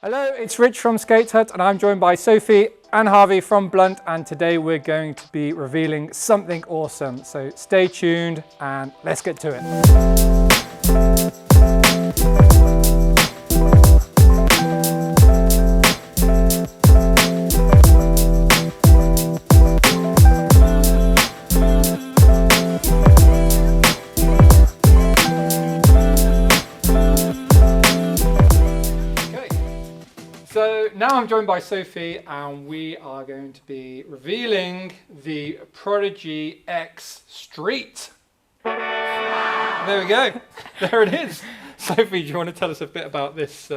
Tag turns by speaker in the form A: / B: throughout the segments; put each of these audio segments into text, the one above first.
A: Hello, it's Rich from SkateHut and I'm joined by Sophie and Harvey from Blunt, and today we're going to be revealing something awesome. So stay tuned and let's get to it. So now I'm joined by Sophie and we are going to be revealing the Prodigy X Street. There we go. There it is. Sophie, do you want to tell us a bit about this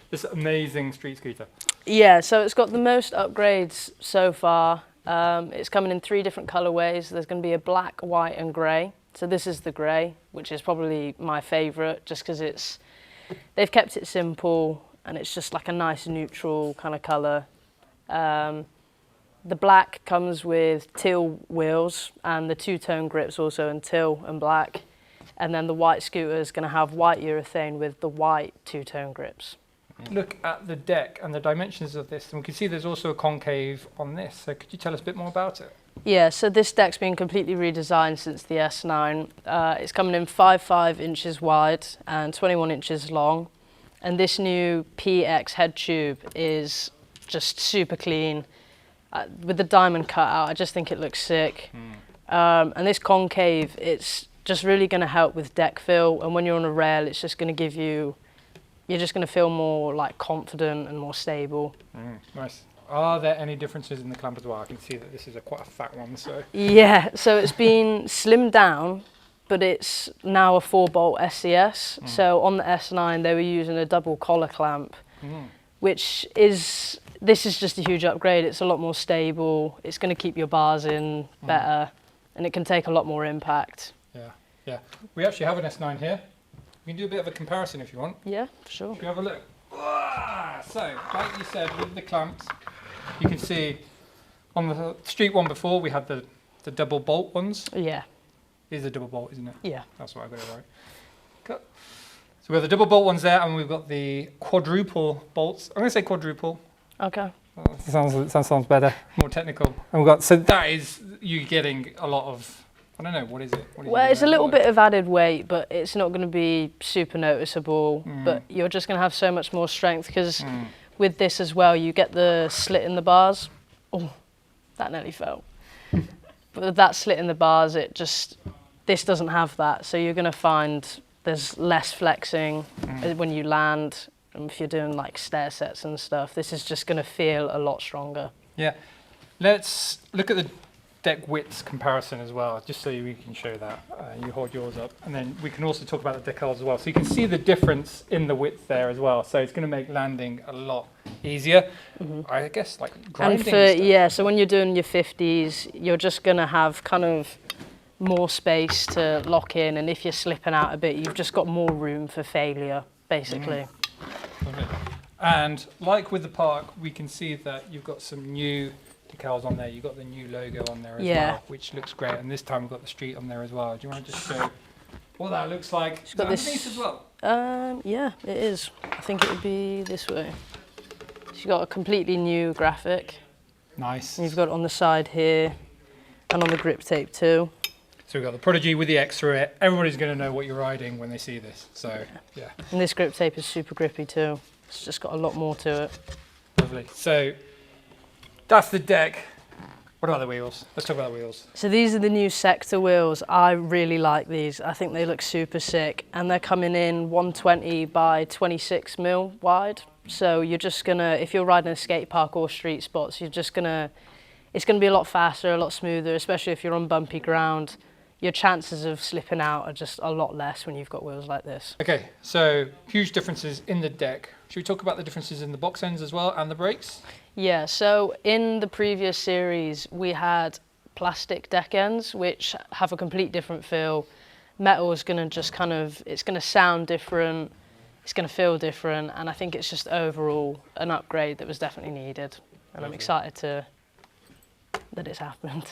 A: this amazing street scooter?
B: Yeah, so it's got the most upgrades so far. It's coming in 3 different colorways. There's going to be a black, white and grey. So this is the grey, which is probably my favourite just because they've kept it simple. And it's just like a nice neutral kind of colour. The black comes with teal wheels and the 2-tone grips also in teal and black. And then the white scooter is going to have white urethane with the white 2-tone grips.
A: Look at the deck and the dimensions of this, and we can see there's also a concave on this. So could you tell us a bit more about it?
B: Yeah, so this deck's been completely redesigned since the S9. It's coming in 5.5 inches wide and 21 inches long. And this new PX head tube is just super clean. With the diamond cutout, I just think it looks sick. And this concave, it's just really going to help with deck feel. And when you're on a rail, it's just going to give you, you're just going to feel more like confident and more stable.
A: Nice. Are there any differences in the clamp as well? I can see that this is quite a fat one. So
B: yeah, so it's been slimmed down, but it's now a 4-bolt SCS. So on the S9, they were using a double collar clamp, which is, this is just a huge upgrade. It's a lot more stable. It's going to keep your bars in better, and it can take a lot more impact.
A: Yeah. We actually have an S9 here. We can do a bit of a comparison if you want.
B: Yeah, for sure.
A: Should we have a look? So, like you said, with the clamps, you can see on the street one before, we had the double bolt ones.
B: Yeah.
A: It is a double bolt, isn't it?
B: Yeah.
A: That's what I got it right. Cut. So we have the double bolt ones there, and we've got the quadruple bolts. I'm going to say quadruple.
B: Okay.
A: Sounds better, more technical. And we've got, so that is you getting a lot of, I don't know, what is it?
B: Well, it's a little bit of added weight, but it's not going to be super noticeable. But you're just going to have so much more strength because with this as well, you get the slit in the bars. Oh, that nearly fell. But with that slit in the bars, this doesn't have that. So you're going to find there's less flexing when you land. And if you're doing like stair sets and stuff, this is just going to feel a lot stronger. Yeah.
A: Let's look at the deck width comparison as well, just so we can show that. You hold yours up, and then we can also talk about the decals as well. So you can see the difference in the width there as well. So it's going to make landing a lot easier. I guess like grinding
B: and
A: stuff.
B: Yeah, so when you're doing your 50s, you're just going to have kind of more space to lock in, and if you're slipping out a bit, you've just got more room for failure, basically.
A: And like with the Park, we can see that you've got some new decals on there. You've got the new logo on there as well, which looks great. And this time we've got the street on there as well. Do you want to just show what that looks like? It's got this as well.
B: Yeah, it is. I think it would be this way. So you've got a completely new graphic.
A: Nice.
B: And you've got it on the side here and on the grip tape too.
A: So we've got the Prodigy with the X through it. Everybody's going to know what you're riding when they see this. So, yeah.
B: And this grip tape is super grippy too. It's just got a lot more to it.
A: Lovely. So that's the deck. What about the wheels? Let's talk about the wheels.
B: So these are the new Sector wheels. I really like these. I think they look super sick. And they're coming in 120 by 26 mil wide. So you're just going to, if you're riding a skate park or street spots, you're just going to, it's going to be a lot faster, a lot smoother, especially if you're on bumpy ground. Your chances of slipping out are just a lot less when you've got wheels like this. Okay, so huge differences in the deck. Should we talk about the differences in the box ends as well and the brakes? Yeah, so in the previous series, we had plastic deck ends, which have a complete different feel. Metal is going to just kind of, it's going to sound different, it's going to feel different, and I think it's just overall an upgrade that was definitely needed. And I'm excited that it's happened.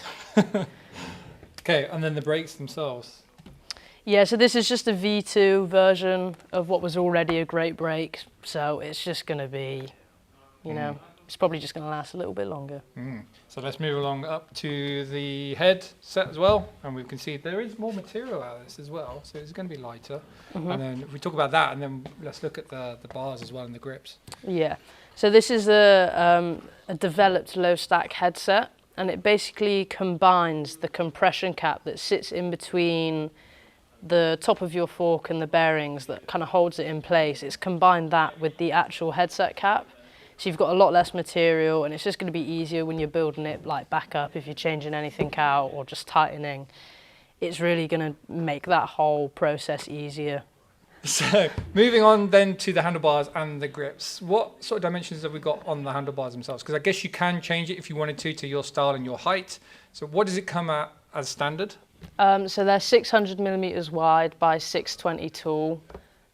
A: Okay, and then the brakes themselves.
B: Yeah, so this is just a V2 version of what was already a great brake. So it's just going to be, you know, it's probably just going to last a little bit longer.
A: So let's move along up to the head set as well. And we can see there is more material out of this as well. So it's going to be lighter. And then if we talk about that, and then let's look at the bars as well and the grips.
B: Yeah, so this is a developed low stack headset. And it basically combines the compression cap that sits in between the top of your fork and the bearings that kind of holds it in place. It's combined that with the actual headset cap. So you've got a lot less material, and it's just going to be easier when you're building it like back up, if you're changing anything out or just tightening. It's really going to make that whole process easier.
A: So moving on then to the handlebars and the grips. What sort of dimensions have we got on the handlebars themselves? Because I guess you can change it if you wanted to your style and your height. So what does it come at as standard?
B: So they're 600 millimeters wide by 620 tall,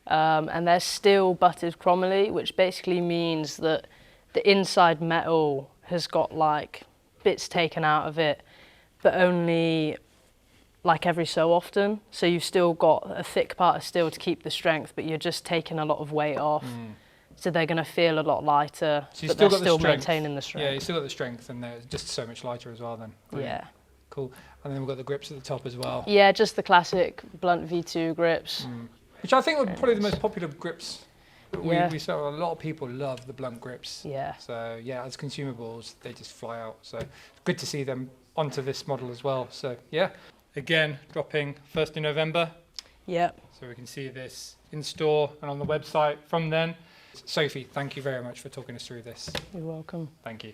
B: and they're steel butted chromoly, which basically means that the inside metal has got like bits taken out of it, but only like every so often. So you've still got a thick part of steel to keep the strength, but you're just taking a lot of weight off. So they're going to feel a lot lighter,
A: So
B: but they're still maintaining the strength.
A: Yeah, you still got the strength, and they're just so much lighter as well then. Brilliant.
B: Yeah.
A: Cool. And then we've got the grips at the top as well.
B: Yeah, just the classic blunt V2 grips.
A: Which I think were probably the most popular grips.
B: Yeah.
A: We saw a lot of people love the blunt grips.
B: Yeah.
A: So yeah, as consumables, they just fly out. So good to see them onto this model as well. So yeah, again, dropping 1st of November.
B: Yep.
A: So we can see this in store and on the website from then. Sophie, thank you very much for talking us through this.
B: You're welcome.
A: Thank you.